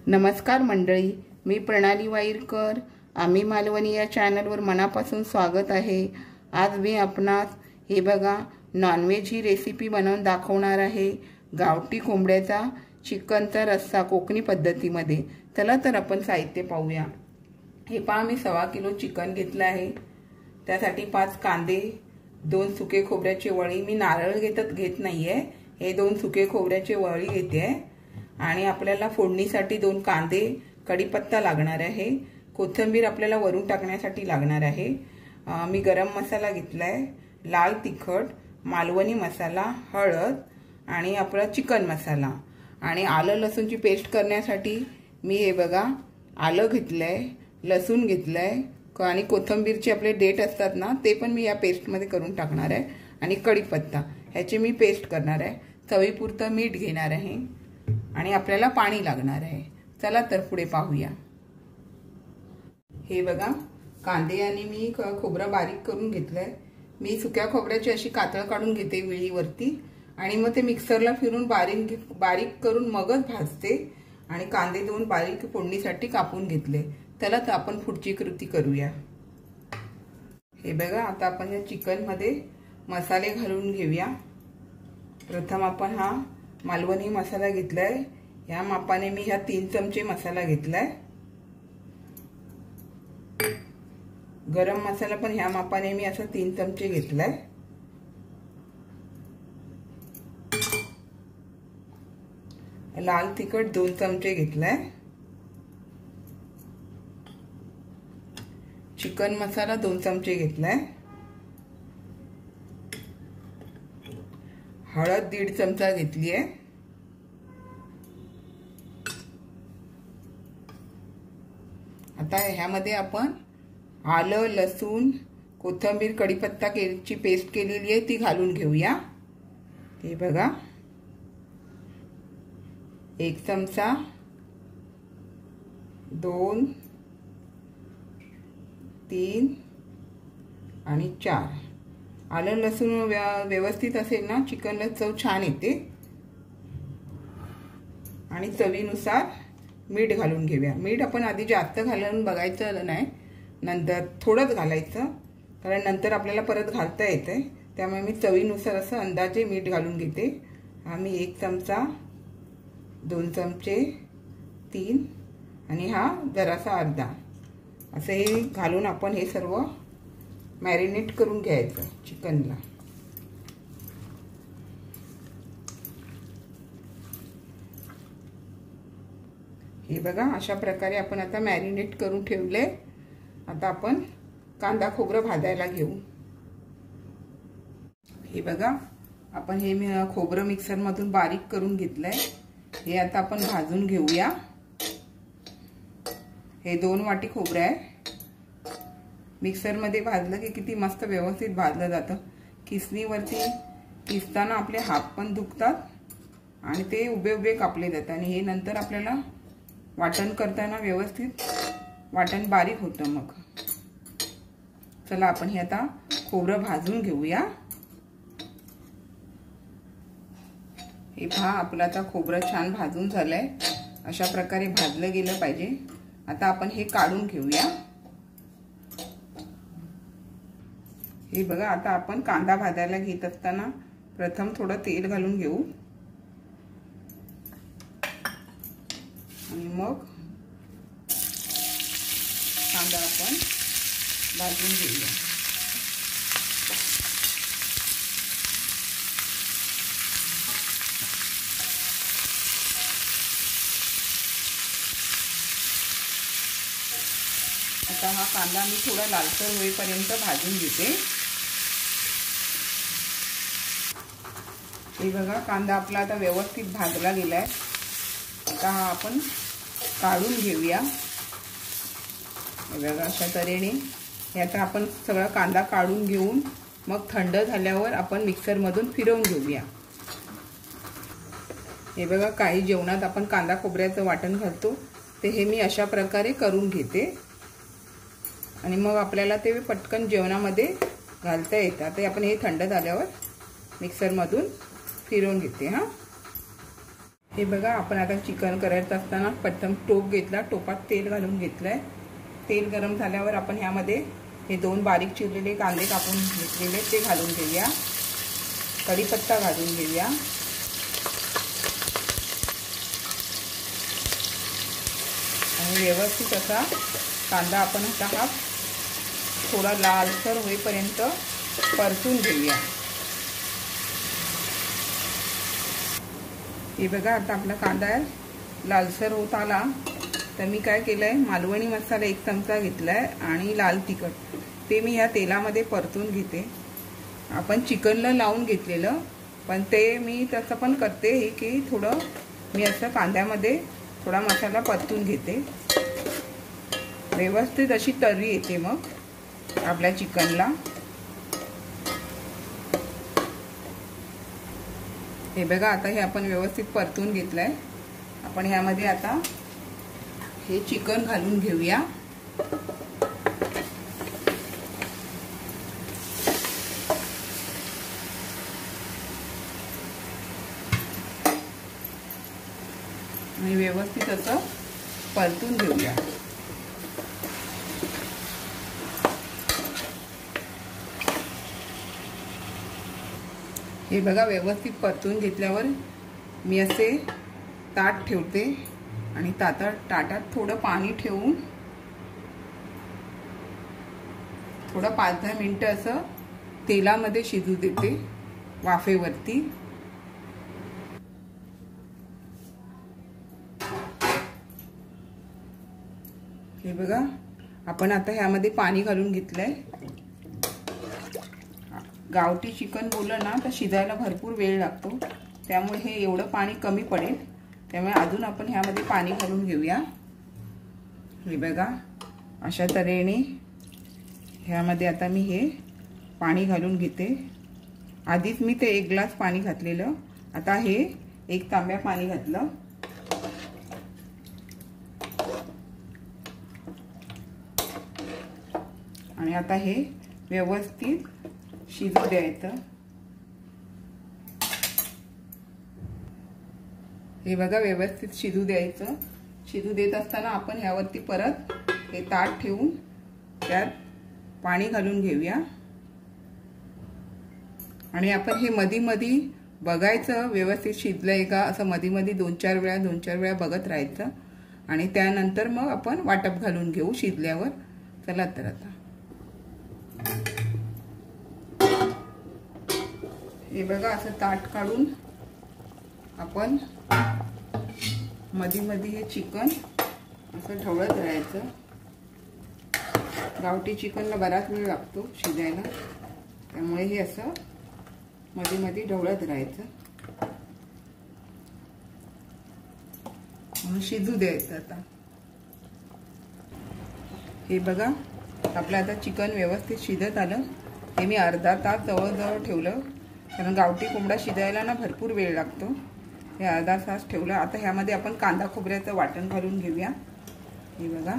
नमस्कार मंडळी, मी प्रणाली वाईरकर. आम्ही मालवणी या चॅनलवर मनापासून स्वागत आहे. आज मी आपणास हे बघा नॉनव्हेज ही रेसिपी बनवून दाखवणार आहे. गावठी कोंबड्याचा चिकनचा रस्सा कोकणी पद्धतीमध्ये. चला तर आपण साहित्य पाहूया. हे पहा, मी 1.25 किलो चिकन घेतलं आहे. त्यासाठी 5 कांदे, 2 सुके खोबऱ्याचे वळी, मी नारळ घेत नाहीये, हे 2 सुके खोबऱ्याचे वळी घेते आहे. आणि आपल्याला फोडणीसाठी 2 कांदे, कढीपत्ता लागणार आहे, कोथिंबीर आपल्याला वरून टाकण्यासाठी लागणार आहे. मी गरम मसाला घेतलाय, लाल तिखट, मालवणी मसाला, हळद आणि आपला चिकन मसाला. आणि आलं लसूणची पेस्ट करण्यासाठी मी हे बघा आलं घेतलंय, लसूण घेतलंय आणि कोथिंबीरचे आपले देठ असतात ना, ते पण मी या पेस्टमध्ये करून टाकणार आहे. आणि कढीपत्ता ह्याची मी पेस्ट करणार आहे. चवीपुरतं मीठ घेणार आहे आणि आपल्याला पाणी लागणार आहे. चला तर पुढे पाहूया. हे बघा कांदे आणि मी खोबरं बारीक करून घेतलंय. मी सुक्या खोबऱ्याची अशी कातळ काढून घेते विळीवरती आणि मग ते मिक्सरला फिरून बारीक करून मगच भाजते. आणि कांदे 2 बारीक फोडणीसाठी कापून घेतले. चला तर आपण पुढची कृती करूया. हे बघा आता आपण या चिकन मध्ये मसाले घालून घेऊया. प्रथम आपण हा मालवणी मसाला घेतलाय. या मापाने मी ह्या 3 चमचे मसाला घेतलाय. गरम मसाला पण ह्या मापाने मी असं 3 चमचे घेतलाय. लाल तिखट 2 चमचे घेतलाय. चिकन मसाला 2 चमचे घेतलाय. हळद 1.5 चमचा घेतली आहे. आता ह्यामध्ये आपण आलं, लसूण, कोथिंबीर, कढीपत्ता ची पेस्ट केलेली आहे ती घालून घेऊया. हे बघा 1 चमचा, 2, 3 आणि 4. आलं लसूण व्यवस्थित असेल ना, चिकनला चव छान येते. आणि चवीनुसार मीठ घालून घेऊया. मीठ आपण आधी जास्त घालून बघायचं नाही, नंतर थोडंच घालायचं, कारण नंतर आपल्याला परत घालता येते. त्यामुळे मी चवीनुसार असं अंदाजे मीठ घालून घेते. मी 1 चमचा, 2 चमचे, 3 आणि हा जरासा अर्धा असं हे घालून आपण हे सर्व मॅरिनेट करून घ्यायचं चिकनला. हे बघा अशा प्रकारे आपण आता मॅरिनेट करून ठेवले. आता आपण कांदा खोबरं भाजायला घेऊ. हे बघा आपण हे खोबरं मिक्सर मधून बारीक करून घेतलंय. हे आता आपण भाजून घेऊया. हे 2 वाटी खोबरं आहे. मिक्सर मध्ये भाजलं की किती मस्त व्यवस्थित भाजलं जातं. किसणीवरती किसताना आपले हात पण दुखतात आणि ते उभे उभे कापले जातात. आणि हे नंतर आपल्याला वाटण करताना व्यवस्थित वाटण बारीक होतं. मग चला आपण हे आता खोबरं भाजून घेऊया. हे पहा आपलं आता खोबरं छान भाजून झालंय. अशा प्रकारे भाजलं गेलं पाहिजे. आता आपण हे काढून घेऊया. हे बघा आता आपण कांदा भाजायला घेत असताना प्रथम थोडं तेल घालून घेऊ आणि मग कांदा आपण भाजून घेऊया. आता हा कांदा मी थोडा लालसर होईपर्यंत भाजून घेते. हे बघा कांदा आपला आता व्यवस्थित भाजला गेलाय. आता हा आपण काढून घेऊया. हे बघा अशा तऱ्हेने हे आता आपण सगळा कांदा काढून घेऊन मग थंड झाल्यावर आपण मिक्सर मधून फिरवून घेऊया. हे बघा काही जेवणात आपण कांदा खोबऱ्याचं वाटण घालतो, ते हे मी अशा प्रकारे करून घेते आणि मग आपल्याला ते पटकन जेवणामध्ये घालता येतं. आता आपण हे थंड झाल्यावर मिक्सर मधून फिरवून घेते. हे बघा, आपण आता चिकन करायचं असताना प्रथम टोप घेतला, टोपात तेल घालून घेतलंय. तेल गरम झाल्यावर आपण ह्यामध्ये हे 2 बारीक चिरलेले कांदे कापून घेतलेले ते घालून घेऊया. कढीपत्ता घालून घेऊया. आणि व्यवस्थित असा कांदा आपण आता हा थोडा लालसर होईपर्यंत परतून घेऊया. हे बघा, आता आपला कांदा लालसर होत आला तर मी काय केलंय, मालवणी मसाला 1 चमचा घेतलाय आणि लाल तिखट ते मी ह्या तेलामध्ये परतून घेते. आपण चिकनला लावून घेतलेलं, पण ते मी तसं पण करते हे की थोडं मी असं कांद्यामध्ये थोडा मसाला परतून घेते. व्यवस्थित अशी तर्री येते मग आपल्या चिकनला. हे बघा, आता हे आपण व्यवस्थित परतून घेतलंय. आपण ह्यामध्ये आता हे चिकन घालून घेऊया. आणि व्यवस्थित असं परतून घेऊया. हे बघा, व्यवस्थित परतून घेतल्यावर मी असे ताट ठेवते आणि ताटात थोडं पाणी ठेवून थोडं 5-10 मिनिटं असं तेलामध्ये शिजू देते वाफेवरती. हे बघा, आपण आता ह्यामध्ये पाणी घालून घेतलंय. गावठी चिकन बोललं ना तर शिजायला भरपूर वेळ लागतो, त्यामुळे हे एवढं पाणी कमी पडेल. त्यामुळे अजून आपण ह्यामध्ये पाणी घालून घेऊया. हे बघा, अशा तऱ्हेने ह्यामध्ये आता मी हे पाणी घालून घेते. आधीच मी ते 1 ग्लास पाणी घातलेलं, आता हे 1 तांब्या पाणी घातलं. आणि आता हे व्यवस्थित शिजू द्यायचं. हे बघा, व्यवस्थित शिजू द्यायचं. शिजू देत असताना आपण ह्यावरती परत हे ताट ठेवून त्यात पाणी घालून घेऊया. आणि आपण हे मधी बघायचं व्यवस्थित शिजलंय का, असं मधी 2-4 वेळा बघत राहायचं. आणि त्यानंतर मग आपण वाटप घालून घेऊ शिजल्यावर. चला तर आता हे बघा, असं ताट काढून आपण मधी हे चिकन असं ढवळत राहायचं. गावठी चिकनला बराच वेळ लागतो शिजायला, त्यामुळे हे असं मधी ढवळत राहायचं. म्हणून शिजू द्यायचं. आता हे बघा, आपलं आता चिकन व्यवस्थित शिजत आलं. हे मी अर्धा तास जवळ ठेवलं, कारण गावठी कोंबडा शिजायला ना भरपूर वेळ लागतो. हे अर्धा तास ठेवलं. आता ह्यामध्ये आपण कांदा खोबऱ्याचं वाटण घालून घेऊया. हे बघा,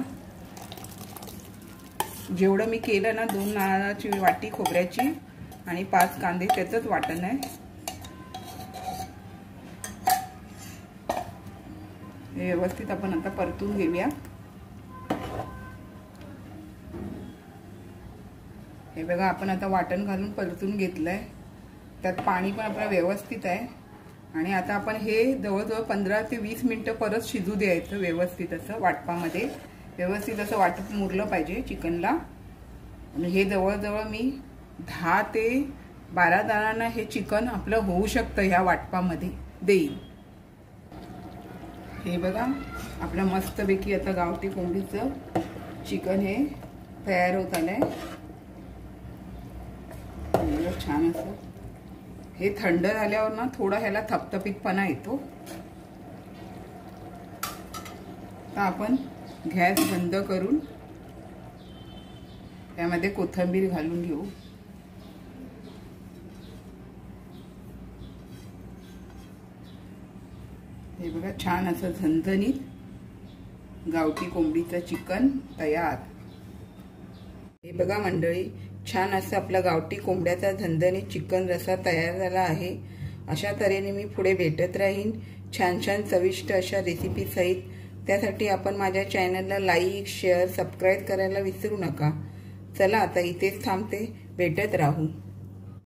जेवढं मी केलं ना, 2 नारळाची वाटी खोबऱ्याची आणि 5 कांदे त्याचंच वाटण आहे. हे व्यवस्थित आपण आता परतून घेऊया. हे बघा, आपण आता वाटण घालून परतून घेतलंय. त्यात पाणी पण आपलं व्यवस्थित आहे. आणि आता आपण हे जवळजवळ 15 ते 20 मिनिटं परत शिजू द्यायचं व्यवस्थित असं वाटपामध्ये. व्यवस्थित असं वाटप मुरलं पाहिजे चिकनला. आणि हे जवळजवळ मी 10 ते 12 जणांना हे चिकन आपलं होऊ शकतं ह्या वाटपामध्ये देईल. हे बघा, आपलं मस्तपैकी आता गावठी कोंबडीचं चिकन हे तयार होत आलंय. छान असं हे थंड झाल्यावर ना थोडा ह्याला थपथपीतपणा येतो. आता आपण गॅस बंद करून त्यामध्ये कोथिंबीर घालून घेऊ. हे बघा, छान असं झणझणीत गावठी कोंबडीचं चिकन तयार. हे बघा मंडळी, छान असं आपला गावठी कोंबड्याचा झणझणीत चिकन रस्सा तयार झाला आहे. अशा तऱ्हेने मी पुढे भेटत राहीन. छान छान चविष्ट अशा रेसिपी सहित। त्यासाठी आपण माझ्या चॅनलला लाईक, शेअर, सबस्क्राईब करायला विसरू नका। चला आता इथेच थांबते, भेटत राहू।